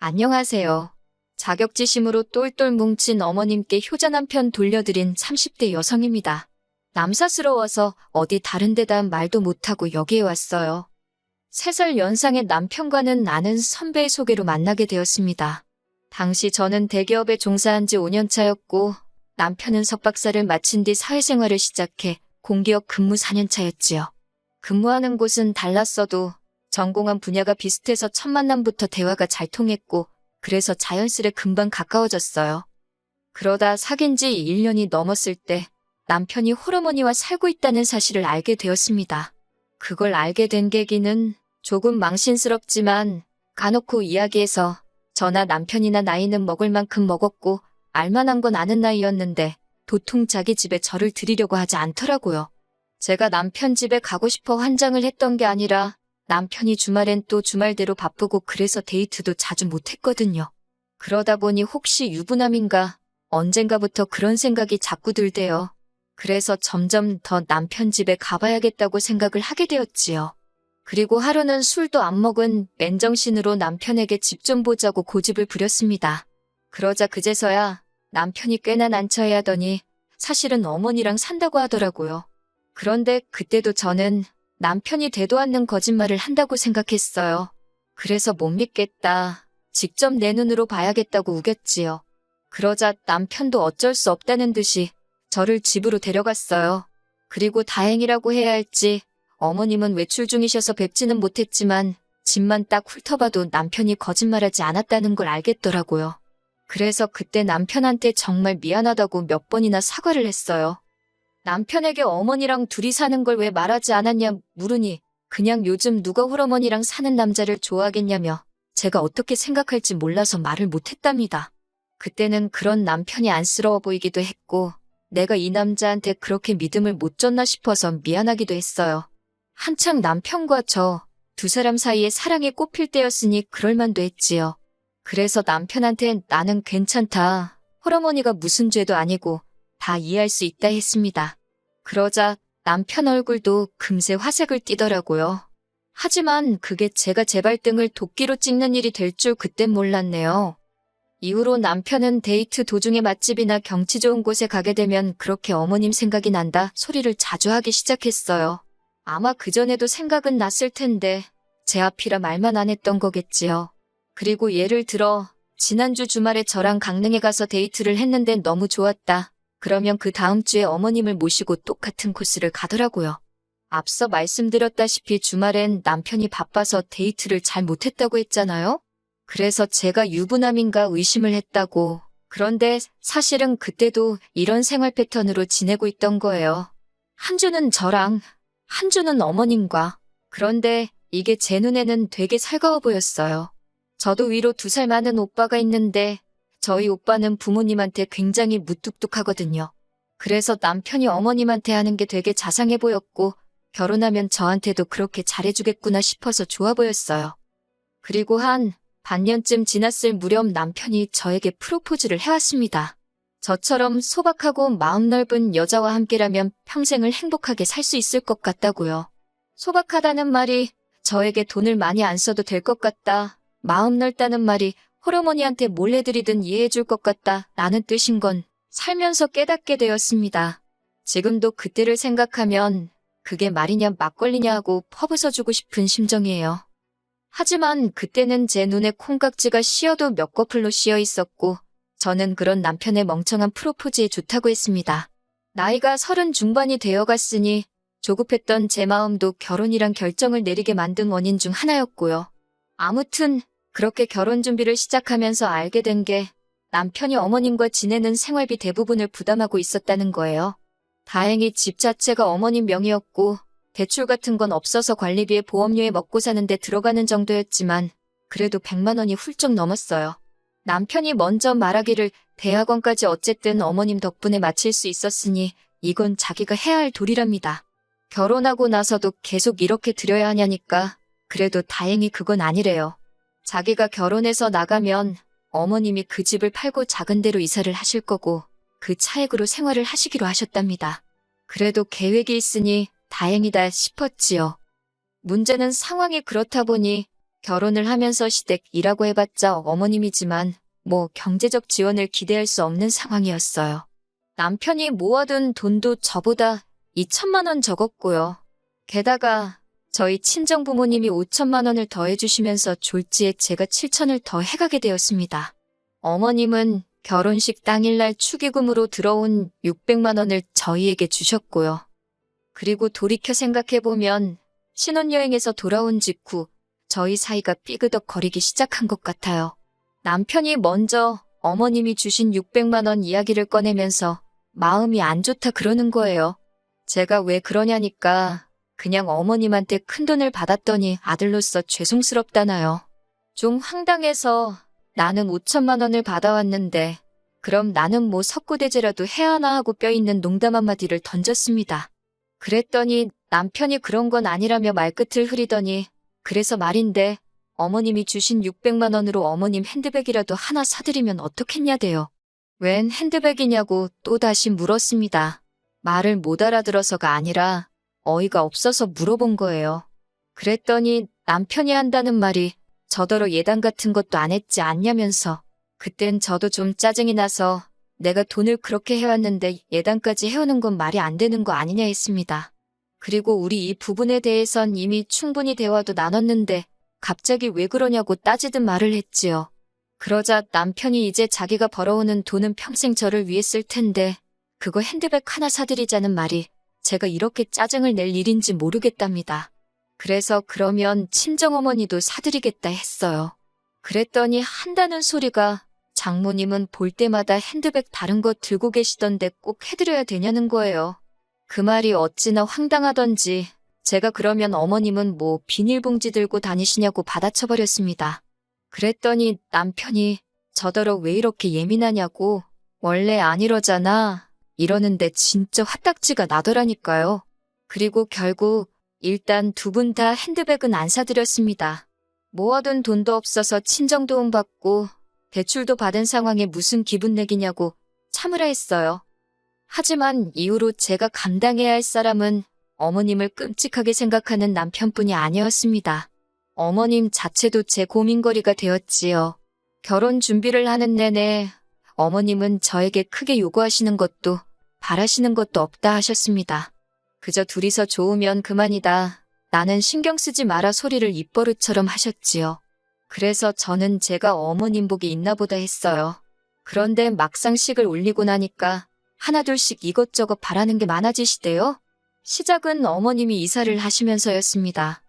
안녕하세요. 자격지심으로 똘똘 뭉친 어머님께 효자 한 편 돌려드린 30대 여성입니다. 남사스러워서 어디 다른 데다 말도 못하고 여기에 왔어요. 3살 연상의 남편과는 아는 선배의 소개로 만나게 되었습니다. 당시 저는 대기업에 종사한 지 5년 차였고 남편은 석박사를 마친 뒤 사회생활을 시작해 공기업 근무 4년 차였지요. 근무하는 곳은 달랐어도 전공한 분야가 비슷해서 첫 만남부터 대화가 잘 통했고 그래서 자연스레 금방 가까워졌어요. 그러다 사귄 지 1년이 넘었을 때 남편이 홀어머니와 살고 있다는 사실을 알게 되었습니다. 그걸 알게 된 계기는 조금 망신스럽지만 까놓고 이야기해서 저나 남편이나 나이는 먹을 만큼 먹었고 알만한 건 아는 나이였는데 도통 자기 집에 저를 들이려고 하지 않더라고요. 제가 남편 집에 가고 싶어 환장을 했던 게 아니라 남편이 주말엔 또 주말대로 바쁘고 그래서 데이트도 자주 못했거든요. 그러다 보니 혹시 유부남인가 언젠가부터 그런 생각이 자꾸 들대요. 그래서 점점 더 남편 집에 가봐야겠다고 생각을 하게 되었지요. 그리고 하루는 술도 안 먹은 맨정신으로 남편에게 집 좀 보자고 고집을 부렸습니다. 그러자 그제서야 남편이 꽤나 난처해하더니 사실은 어머니랑 산다고 하더라고요. 그런데 그때도 저는 남편이 되도 않는 거짓말을 한다고 생각했어요. 그래서 못 믿겠다. 직접 내 눈으로 봐야겠다고 우겼지요. 그러자 남편도 어쩔 수 없다는 듯이 저를 집으로 데려갔어요. 그리고 다행이라고 해야 할지 어머님은 외출 중이셔서 뵙지는 못했지만 집만 딱 훑어봐도 남편이 거짓말하지 않았다는 걸 알겠더라고요. 그래서 그때 남편한테 정말 미안하다고 몇 번이나 사과를 했어요. 남편에게 어머니랑 둘이 사는 걸 왜 말하지 않았냐 물으니 그냥 요즘 누가 홀어머니랑 사는 남자를 좋아하겠냐며 제가 어떻게 생각할지 몰라서 말을 못했답니다. 그때는 그런 남편이 안쓰러워 보이기도 했고 내가 이 남자한테 그렇게 믿음을 못 줬나 싶어서 미안하기도 했어요. 한창 남편과 저 두 사람 사이에 사랑이 꽃필 때였으니 그럴만도 했지요. 그래서 남편한테 나는 괜찮다. 홀어머니가 무슨 죄도 아니고 다 이해할 수 있다 했습니다. 그러자 남편 얼굴도 금세 화색을 띠더라고요. 하지만 그게 제가 제 발등을 도끼로 찍는 일이 될 줄 그땐 몰랐네요. 이후로 남편은 데이트 도중에 맛집이나 경치 좋은 곳에 가게 되면 그렇게 어머님 생각이 난다 소리를 자주 하기 시작했어요. 아마 그전에도 생각은 났을 텐데 제 앞이라 말만 안 했던 거겠지요. 그리고 예를 들어 지난주 주말에 저랑 강릉에 가서 데이트를 했는데 너무 좋았다. 그러면 그 다음 주에 어머님을 모시고 똑같은 코스를 가더라고요. 앞서 말씀드렸다시피 주말엔 남편이 바빠서 데이트를 잘 못했다고 했잖아요. 그래서 제가 유부남인가 의심을 했다고. 그런데 사실은 그때도 이런 생활 패턴으로 지내고 있던 거예요. 한 주는 저랑, 한 주는 어머님과. 그런데 이게 제 눈에는 되게 살가워 보였어요. 저도 위로 2살 많은 오빠가 있는데 저희 오빠는 부모님한테 굉장히 무뚝뚝하거든요. 그래서 남편이 어머님한테 하는 게 되게 자상해 보였고 결혼하면 저한테도 그렇게 잘해주겠구나 싶어서 좋아 보였어요. 그리고 한 반년쯤 지났을 무렵 남편이 저에게 프로포즈를 해왔습니다. 저처럼 소박하고 마음 넓은 여자와 함께라면 평생을 행복하게 살 수 있을 것 같다고요. 소박하다는 말이 저에게 돈을 많이 안 써도 될 것 같다. 마음 넓다는 말이 홀어머니한테 몰래들이든 이해해줄 것 같다 라는 뜻인 건 살면서 깨닫게 되었습니다. 지금도 그때를 생각하면 그게 말이냐 막걸리냐 하고 퍼부숴주고 싶은 심정이에요. 하지만 그때는 제 눈에 콩깍지가 씌어도 몇 거풀로 씌어 있었고 저는 그런 남편의 멍청한 프로포즈에 좋다고 했습니다. 나이가 30 중반이 되어갔으니 조급했던 제 마음도 결혼이란 결정을 내리게 만든 원인 중 하나였고요. 아무튼 그렇게 결혼 준비를 시작하면서 알게 된 게 남편이 어머님과 지내는 생활비 대부분을 부담하고 있었다는 거예요. 다행히 집 자체가 어머님 명의였고 대출 같은 건 없어서 관리비에 보험료에 먹고 사는데 들어가는 정도였지만 그래도 100만 원이 훌쩍 넘었어요. 남편이 먼저 말하기를 대학원까지 어쨌든 어머님 덕분에 마칠 수 있었으니 이건 자기가 해야 할 도리랍니다. 결혼하고 나서도 계속 이렇게 드려야 하냐니까 그래도 다행히 그건 아니래요. 자기가 결혼해서 나가면 어머님이 그 집을 팔고 작은 데로 이사를 하실 거고 그 차액으로 생활을 하시기로 하셨답니다. 그래도 계획이 있으니 다행이다 싶었지요. 문제는 상황이 그렇다 보니 결혼을 하면서 시댁 일하고 해봤자 어머님이지만 뭐 경제적 지원을 기대할 수 없는 상황이었어요. 남편이 모아둔 돈도 저보다 2천만 원 적었고요. 게다가 저희 친정부모님이 5천만 원을 더해주시면서 졸지에 제가 7천을 더 해가게 되었습니다. 어머님은 결혼식 당일날 축의금으로 들어온 600만 원을 저희에게 주셨고요. 그리고 돌이켜 생각해보면 신혼여행에서 돌아온 직후 저희 사이가 삐그덕거리기 시작한 것 같아요. 남편이 먼저 어머님이 주신 600만 원 이야기를 꺼내면서 마음이 안 좋다 그러는 거예요. 제가 왜 그러냐니까 그냥 어머님한테 큰돈을 받았더니 아들로서 죄송스럽다나요. 좀 황당해서 나는 5천만 원을 받아왔는데 그럼 나는 뭐 석고대죄라도 해야 하나 하고 뼈있는 농담 한마디를 던졌습니다. 그랬더니 남편이 그런 건 아니라며 말끝을 흐리더니 그래서 말인데 어머님이 주신 600만 원으로 어머님 핸드백이라도 하나 사드리면 어떻겠냐대요. 웬 핸드백이냐고 또다시 물었습니다. 말을 못 알아들어서가 아니라 어이가 없어서 물어본 거예요. 그랬더니 남편이 한다는 말이 저더러 예단 같은 것도 안 했지 않냐면서 그땐 저도 좀 짜증이 나서 내가 돈을 그렇게 해왔는데 예단까지 해오는 건 말이 안 되는 거 아니냐 했습니다. 그리고 우리 이 부분에 대해선 이미 충분히 대화도 나눴는데 갑자기 왜 그러냐고 따지듯 말을 했지요. 그러자 남편이 이제 자기가 벌어오는 돈은 평생 저를 위해 쓸 텐데 그거 핸드백 하나 사드리자는 말이 제가 이렇게 짜증을 낼 일인지 모르겠답니다. 그래서 그러면 친정어머니도 사드리겠다 했어요. 그랬더니 한다는 소리가 장모님은 볼 때마다 핸드백 다른 거 들고 계시던데 꼭 해드려야 되냐는 거예요. 그 말이 어찌나 황당하던지 제가 그러면 어머님은 뭐 비닐봉지 들고 다니시냐고 받아쳐버렸습니다. 그랬더니 남편이 저더러 왜 이렇게 예민하냐고 원래 안 이러잖아 이러는데 진짜 화딱지가 나더라니까요. 그리고 결국 일단 두 분 다 핸드백은 안 사드렸습니다. 모아둔 돈도 없어서 친정도움 받고 대출도 받은 상황에 무슨 기분 내기냐고 참으라 했어요. 하지만 이후로 제가 감당해야 할 사람은 어머님을 끔찍하게 생각하는 남편뿐이 아니었습니다. 어머님 자체도 제 고민거리가 되었지요. 결혼 준비를 하는 내내 어머님은 저에게 크게 요구하시는 것도 바라시는 것도 없다 하셨습니다. 그저 둘이서 좋으면 그만이다. 나는 신경 쓰지 마라 소리를 입버릇처럼 하셨지요. 그래서 저는 제가 어머님 복이 있나 보다 했어요. 그런데 막상 식을 올리고 나니까 하나둘씩 이것저것 바라는 게 많아지시대요. 시작은 어머님이 이사를 하시면서였습니다.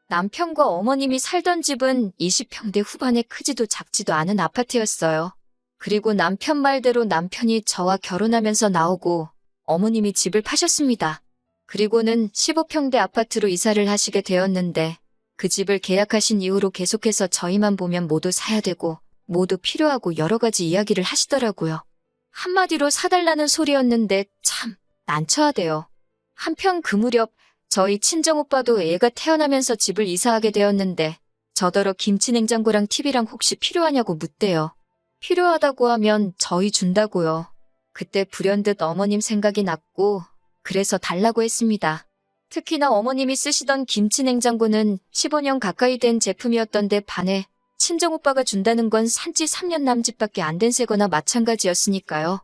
남편과 어머님이 살던 집은 20평대 후반에 크지도 작지도 않은 아파트였어요. 그리고 남편 말대로 남편이 저와 결혼하면서 나오고 어머님이 집을 파셨습니다. 그리고는 15평대 아파트로 이사를 하시게 되었는데 그 집을 계약하신 이후로 계속해서 저희만 보면 모두 사야 되고 모두 필요하고 여러 가지 이야기를 하시더라고요. 한마디로 사달라는 소리였는데 참 난처하대요. 한편 그 무렵 저희 친정오빠도 애가 태어나면서 집을 이사하게 되었는데 저더러 김치냉장고랑 TV랑 혹시 필요하냐고 묻대요. 필요하다고 하면 저희 준다고요. 그때 불현듯 어머님 생각이 났고 그래서 달라고 했습니다. 특히나 어머님이 쓰시던 김치냉장고는 15년 가까이 된 제품이었던데 반해 친정오빠가 준다는 건 산지 3년 남짓밖에 안 된 새거나 마찬가지였으니까요.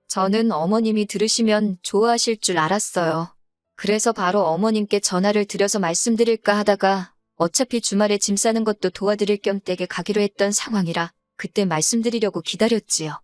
저는 어머님이 들으시면 좋아하실 줄 알았어요. 그래서 바로 어머님께 전화를 드려서 말씀드릴까 하다가 어차피 주말에 짐 싸는 것도 도와드릴 겸 댁에 가기로 했던 상황이라 그때 말씀드리려고 기다렸지요.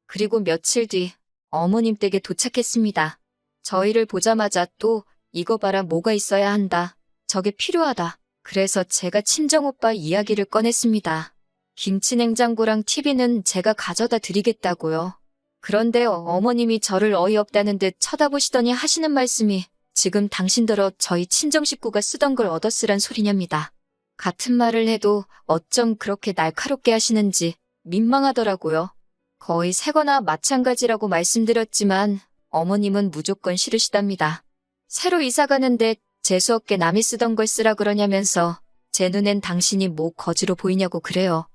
그리고 며칠 뒤 어머님 댁에 도착했습니다. 저희를 보자마자 또 이거 봐라 뭐가 있어야 한다. 저게 필요하다. 그래서 제가 친정오빠 이야기를 꺼냈습니다. 김치냉장고랑 TV는 제가 가져다 드리겠다고요. 그런데 어머님이 저를 어이없다는 듯 쳐다보시더니 하시는 말씀이 지금 당신더러 저희 친정 식구가 쓰던 걸 얻었으란 소리냐입니다. 같은 말을 해도 어쩜 그렇게 날카롭게 하시는지 민망하더라고요. 거의 새거나 마찬가지라고 말씀드렸지만 어머님은 무조건 싫으시답니다. 새로 이사 가는데 재수없게 남이 쓰던 걸 쓰라 그러냐면서 제 눈엔 당신이 뭐 거지로 보이냐고 그래요.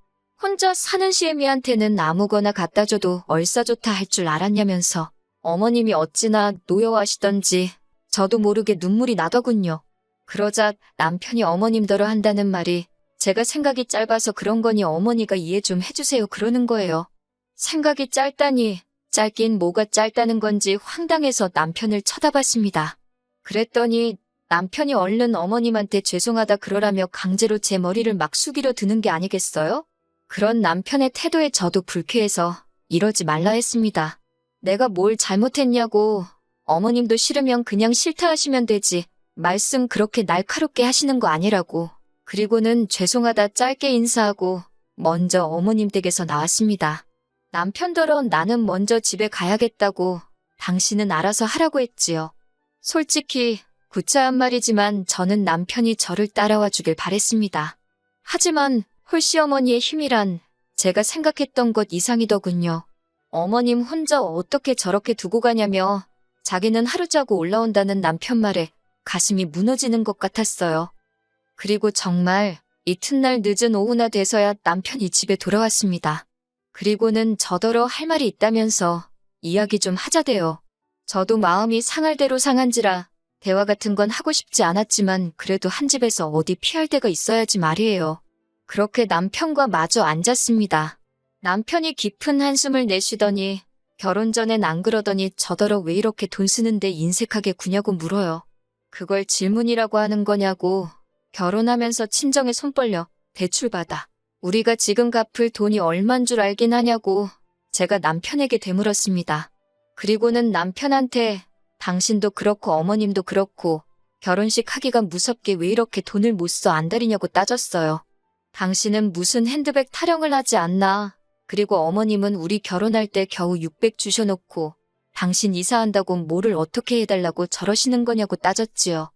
혼자 사는 시애미한테는 아무거나 갖다 줘도 얼싸좋다 할 줄 알았냐면서 어머님이 어찌나 노여워하시던지 저도 모르게 눈물이 나더군요. 그러자 남편이 어머님더러 한다는 말이 제가 생각이 짧아서 그런 거니 어머니가 이해 좀 해주세요 그러는 거예요. 생각이 짧다니, 짧긴 뭐가 짧다는 건지 황당해서 남편을 쳐다봤습니다. 그랬더니 남편이 얼른 어머님한테 죄송하다 그러라며 강제로 제 머리를 막 숙이려 드는 게 아니겠어요? 그런 남편의 태도에 저도 불쾌해서 이러지 말라 했습니다. 내가 뭘 잘못했냐고. 어머님도 싫으면 그냥 싫다 하시면 되지. 말씀 그렇게 날카롭게 하시는 거 아니라고. 그리고는 죄송하다 짧게 인사하고 먼저 어머님 댁에서 나왔습니다. 남편더러 나는 먼저 집에 가야겠다고 당신은 알아서 하라고 했지요. 솔직히 구차한 말이지만 저는 남편이 저를 따라와 주길 바랬습니다. 하지만 홀시어머니의 힘이란 제가 생각했던 것 이상이더군요. 어머님 혼자 어떻게 저렇게 두고 가냐며 자기는 하루 자고 올라온다는 남편 말에 가슴이 무너지는 것 같았어요. 그리고 정말 이튿날 늦은 오후나 돼서야 남편이 집에 돌아왔습니다. 그리고는 저더러 할 말이 있다면서 이야기 좀 하자대요. 저도 마음이 상할 대로 상한지라 대화 같은 건 하고 싶지 않았지만 그래도 한 집에서 어디 피할 데가 있어야지 말이에요. 그렇게 남편과 마주 앉았습니다. 남편이 깊은 한숨을 내쉬더니 결혼 전엔 안 그러더니 저더러 왜 이렇게 돈 쓰는데 인색하게 구냐고 물어요. 그걸 질문이라고 하는 거냐고. 결혼하면서 친정에 손 벌려 대출 받아. 우리가 지금 갚을 돈이 얼만 줄 알긴 하냐고 제가 남편에게 되물었습니다. 그리고는 남편한테 당신도 그렇고 어머님도 그렇고 결혼식 하기가 무섭게 왜 이렇게 돈을 못 써 안달이냐고 따졌어요. 당신은 무슨 핸드백 타령을 하지 않나. 그리고 어머님은 우리 결혼할 때 겨우 600 주셔놓고 당신 이사한다고 뭐를 어떻게 해달라고 저러시는 거냐고 따졌지요.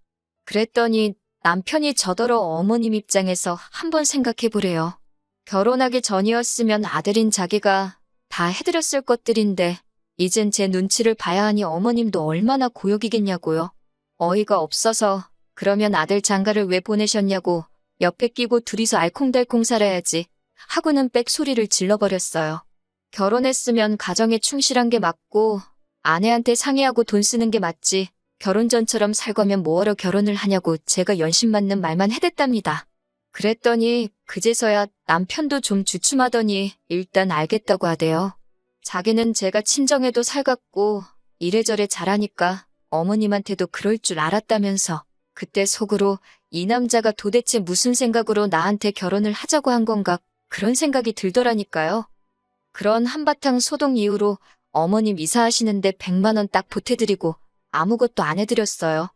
그랬더니 남편이 저더러 어머님 입장에서 한번 생각해보래요. 결혼하기 전이었으면 아들인 자기가 다 해드렸을 것들인데 이젠 제 눈치를 봐야 하니 어머님도 얼마나 고역이겠냐고요. 어이가 없어서 그러면 아들 장가를 왜 보내셨냐고 옆에 끼고 둘이서 알콩달콩 살아야지 하고는 빽소리를 질러버렸어요. 결혼했으면 가정에 충실한 게 맞고 아내한테 상의하고 돈 쓰는 게 맞지 결혼 전처럼 살 거면 뭐하러 결혼을 하냐고 제가 연신 맞는 말만 해댔답니다. 그랬더니 그제서야 남편도 좀 주춤하더니 일단 알겠다고 하대요. 자기는 제가 친정에도 살갑고 이래저래 잘하니까 어머님한테도 그럴 줄 알았다면서 그때 속으로 이 남자가 도대체 무슨 생각으로 나한테 결혼을 하자고 한 건가 그런 생각이 들더라니까요. 그런 한바탕 소동 이후로 어머님 이사하시는데 100만 원 딱 보태드리고 아무것도 안 해드렸어요.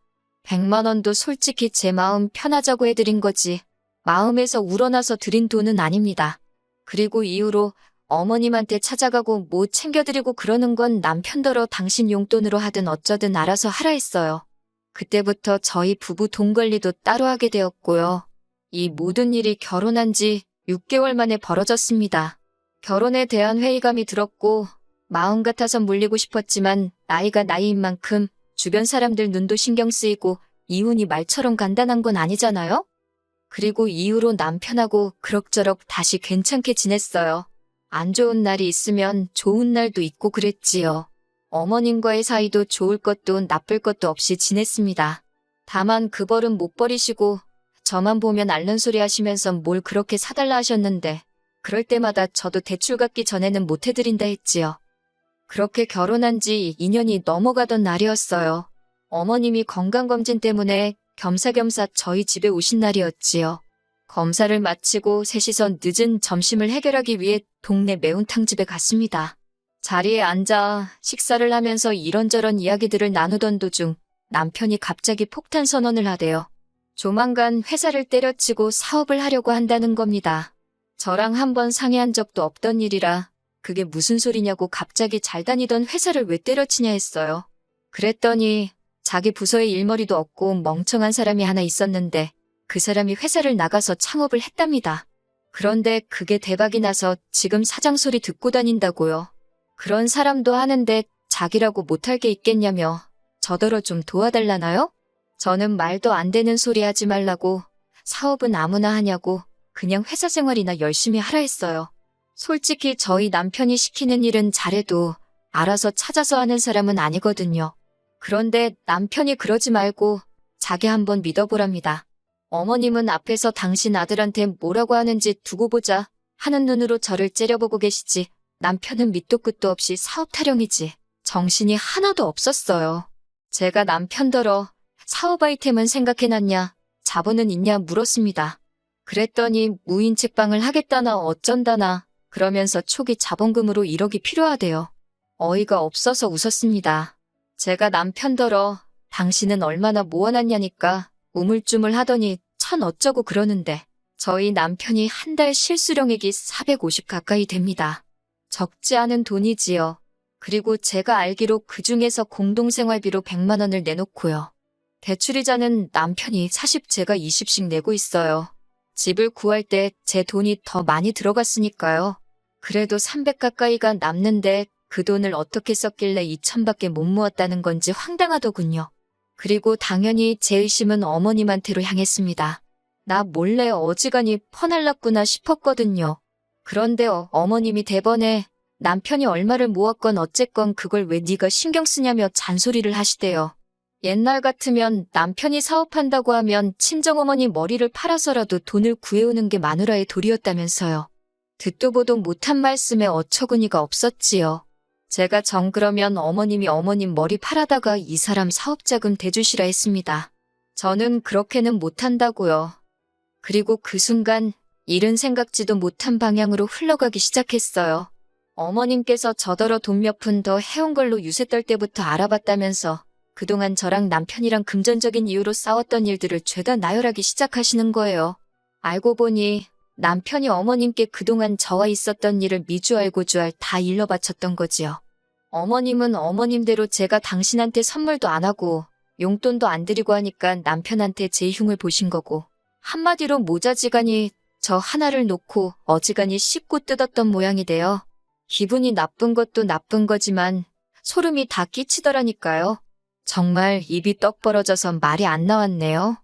100만 원도 솔직히 제 마음 편하자고 해드린 거지 마음에서 우러나서 드린 돈은 아닙니다. 그리고 이후로 어머님한테 찾아가고 뭐 챙겨드리고 그러는 건 남편더러 당신 용돈으로 하든 어쩌든 알아서 하라 했어요. 그때부터 저희 부부 돈 관리도 따로 하게 되었고요. 이 모든 일이 결혼한 지 6개월 만에 벌어졌습니다. 결혼에 대한 회의감이 들었고 마음 같아서 물리고 싶었지만 나이가 나이인 만큼 주변 사람들 눈도 신경 쓰이고 이혼이 말처럼 간단한 건 아니잖아요? 그리고 이후로 남편하고 그럭저럭 다시 괜찮게 지냈어요. 안 좋은 날이 있으면 좋은 날도 있고 그랬지요. 어머님과의 사이도 좋을 것도 나쁠 것도 없이 지냈습니다. 다만 그 벌은 못 버리시고 저만 보면 앓는 소리 하시면서 뭘 그렇게 사달라 하셨는데 그럴 때마다 저도 대출 갚기 전에는 못 해드린다 했지요. 그렇게 결혼한 지 2년이 넘어가던 날이었어요. 어머님이 건강검진 때문에 겸사겸사 저희 집에 오신 날이었지요. 검사를 마치고 셋이서 늦은 점심을 해결하기 위해 동네 매운탕집에 갔습니다. 자리에 앉아 식사를 하면서 이런저런 이야기들을 나누던 도중 남편이 갑자기 폭탄 선언을 하대요. 조만간 회사를 때려치고 사업을 하려고 한다는 겁니다. 저랑 한번 상의한 적도 없던 일이라 그게 무슨 소리냐고 갑자기 잘 다니던 회사를 왜 때려치냐 했어요. 그랬더니 자기 부서에 일머리도 없고 멍청한 사람이 하나 있었는데 그 사람이 회사를 나가서 창업을 했답니다. 그런데 그게 대박이 나서 지금 사장 소리 듣고 다닌다고요. 그런 사람도 하는데 자기라고 못할 게 있겠냐며 저더러 좀 도와달라나요? 저는 말도 안 되는 소리 하지 말라고 사업은 아무나 하냐고 그냥 회사 생활이나 열심히 하라 했어요. 솔직히 저희 남편이 시키는 일은 잘해도 알아서 찾아서 하는 사람은 아니거든요. 그런데 남편이 그러지 말고 자기 한번 믿어보랍니다. 어머님은 앞에서 당신 아들한테 뭐라고 하는지 두고 보자 하는 눈으로 저를 째려보고 계시지. 남편은 밑도 끝도 없이 사업 타령이지. 정신이 하나도 없었어요. 제가 남편더러 사업 아이템은 생각해놨냐, 자본은 있냐 물었습니다. 그랬더니 무인 책방을 하겠다나 어쩐다나 그러면서 초기 자본금으로 1억이 필요하대요. 어이가 없어서 웃었습니다. 제가 남편더러 당신은 얼마나 모아놨냐니까 우물쭈물 하더니 천 어쩌고 그러는데 저희 남편이 한 달 실수령액이 450 가까이 됩니다. 적지 않은 돈이지요. 그리고 제가 알기로 그중에서 공동생활비로 100만 원을 내놓고요. 대출이자는 남편이 40, 제가 20씩 내고 있어요. 집을 구할 때 제 돈이 더 많이 들어갔으니까요. 그래도 300 가까이가 남는데 그 돈을 어떻게 썼길래 2천밖에 못 모았다는 건지 황당하더군요. 그리고 당연히 제 의심은 어머님한테로 향했습니다. 나 몰래 어지간히 퍼날랐구나 싶었거든요. 그런데 어머님이 대번에 남편이 얼마를 모았건 어쨌건 그걸 왜 네가 신경 쓰냐며 잔소리를 하시대요. 옛날 같으면 남편이 사업한다고 하면 친정어머니 머리를 팔아서라도 돈을 구해오는 게 마누라의 도리였다면서요. 듣도 보도 못한 말씀에 어처구니가 없었지요. 제가 정 그러면 어머님이 어머님 머리 팔아다가 이 사람 사업자금 대주시라 했습니다. 저는 그렇게는 못한다고요. 그리고 그 순간 일은 생각지도 못한 방향으로 흘러가기 시작했어요. 어머님께서 저더러 돈 몇 푼 더 해온 걸로 유세 떨 때부터 알아봤다면서 그동안 저랑 남편이랑 금전적인 이유로 싸웠던 일들을 죄다 나열하기 시작하시는 거예요. 알고 보니 남편이 어머님께 그동안 저와 있었던 일을 미주알 고주알 다 일러 바쳤던 거지요. 어머님은 어머님대로 제가 당신한테 선물도 안 하고 용돈도 안 드리고 하니까 남편한테 제 흉을 보신 거고, 한마디로 모자지간이 저 하나를 놓고 어지간히 씹고 뜯었던 모양이 돼요. 기분이 나쁜 것도 나쁜 거지만 소름이 다 끼치더라니까요. 정말 입이 떡 벌어져서 말이 안 나왔네요.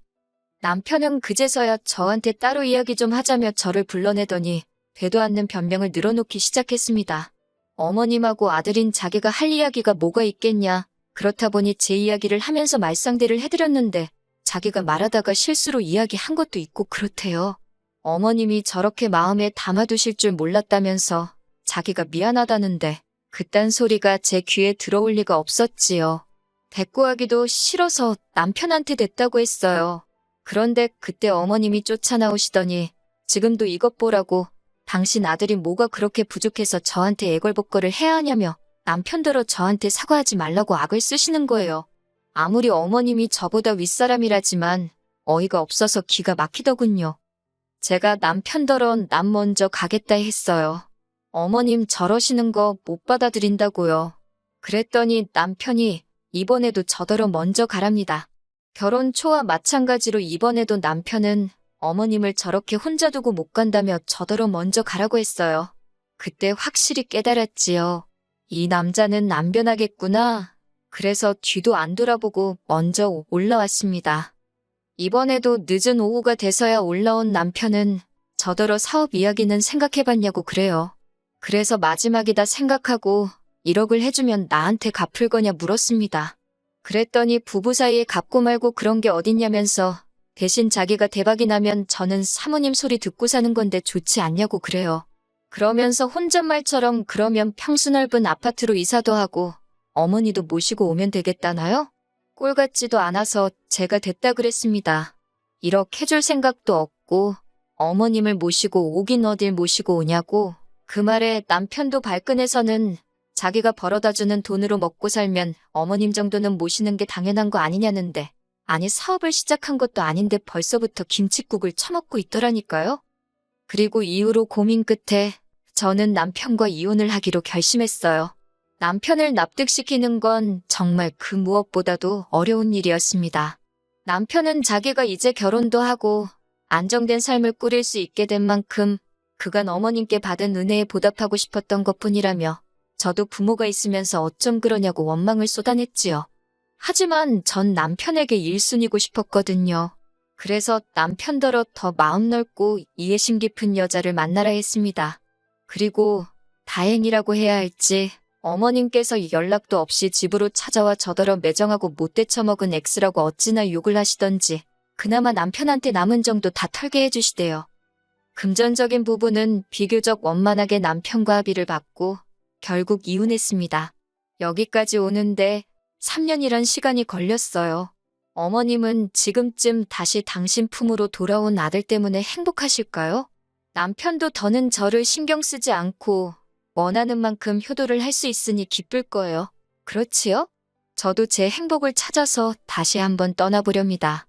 남편은 그제서야 저한테 따로 이야기 좀 하자며 저를 불러내더니 되도 않는 변명을 늘어놓기 시작했습니다. 어머님하고 아들인 자기가 할 이야기가 뭐가 있겠냐. 그렇다 보니 제 이야기를 하면서 말상대를 해드렸는데 자기가 말하다가 실수로 이야기한 것도 있고 그렇대요. 어머님이 저렇게 마음에 담아두실 줄 몰랐다면서 자기가 미안하다는데 그딴 소리가 제 귀에 들어올 리가 없었지요. 대꾸하기도 싫어서 남편한테 됐다고 했어요. 그런데 그때 어머님이 쫓아나오시더니 지금도 이것 보라고, 당신 아들이 뭐가 그렇게 부족해서 저한테 애걸복걸을 해야 하냐며 남편더러 저한테 사과하지 말라고 악을 쓰시는 거예요. 아무리 어머님이 저보다 윗사람이라지만 어이가 없어서 기가 막히더군요. 제가 남편더러 남 먼저 가겠다 했어요. 어머님 저러시는 거 못 받아들인다고요. 그랬더니 남편이 이번에도 저더러 먼저 가랍니다. 결혼 초와 마찬가지로 이번에도 남편은 어머님을 저렇게 혼자 두고 못 간다며 저더러 먼저 가라고 했어요. 그때 확실히 깨달았지요. 이 남자는 안 변하겠구나. 그래서 뒤도 안 돌아보고 먼저 올라왔습니다. 이번에도 늦은 오후가 돼서야 올라온 남편은 저더러 사업 이야기는 생각해봤냐고 그래요. 그래서 마지막이다 생각하고 1억을 해주면 나한테 갚을 거냐 물었습니다. 그랬더니 부부 사이에 갚고 말고 그런 게 어딨냐면서 대신 자기가 대박이 나면 저는 사모님 소리 듣고 사는 건데 좋지 않냐고 그래요. 그러면서 혼잣말처럼 그러면 평수 넓은 아파트로 이사도 하고 어머니도 모시고 오면 되겠다나요? 꼴 같지도 않아서 제가 됐다 그랬습니다. 1억 해줄 생각도 없고 어머님을 모시고 오긴 어딜 모시고 오냐고. 그 말에 남편도 발끈해서는 자기가 벌어다주는 돈으로 먹고 살면 어머님 정도는 모시는 게 당연한 거 아니냐는데, 아니 사업을 시작한 것도 아닌데 벌써부터 김칫국을 처먹고 있더라니까요. 그리고 이후로 고민 끝에 저는 남편과 이혼을 하기로 결심했어요. 남편을 납득시키는 건 정말 그 무엇보다도 어려운 일이었습니다. 남편은 자기가 이제 결혼도 하고 안정된 삶을 꾸릴 수 있게 된 만큼 그간 어머님께 받은 은혜에 보답하고 싶었던 것뿐이라며 저도 부모가 있으면서 어쩜 그러냐고 원망을 쏟아냈지요. 하지만 전 남편에게 1순위고 싶었거든요. 그래서 남편더러 더 마음 넓고 이해심 깊은 여자를 만나라 했습니다. 그리고 다행이라고 해야 할지 어머님께서 연락도 없이 집으로 찾아와 저더러 매정하고 못돼 처먹은 X라고 어찌나 욕을 하시던지 그나마 남편한테 남은 정도 다 털게 해주시대요. 금전적인 부분은 비교적 원만하게 남편과 합의를 받고 결국 이혼했습니다. 여기까지 오는데 3년이란 시간이 걸렸어요. 어머님은 지금쯤 다시 당신 품으로 돌아온 아들 때문에 행복하실까요? 남편도 더는 저를 신경 쓰지 않고 원하는 만큼 효도를 할 수 있으니 기쁠 거예요. 그렇지요? 저도 제 행복을 찾아서 다시 한번 떠나보렵니다.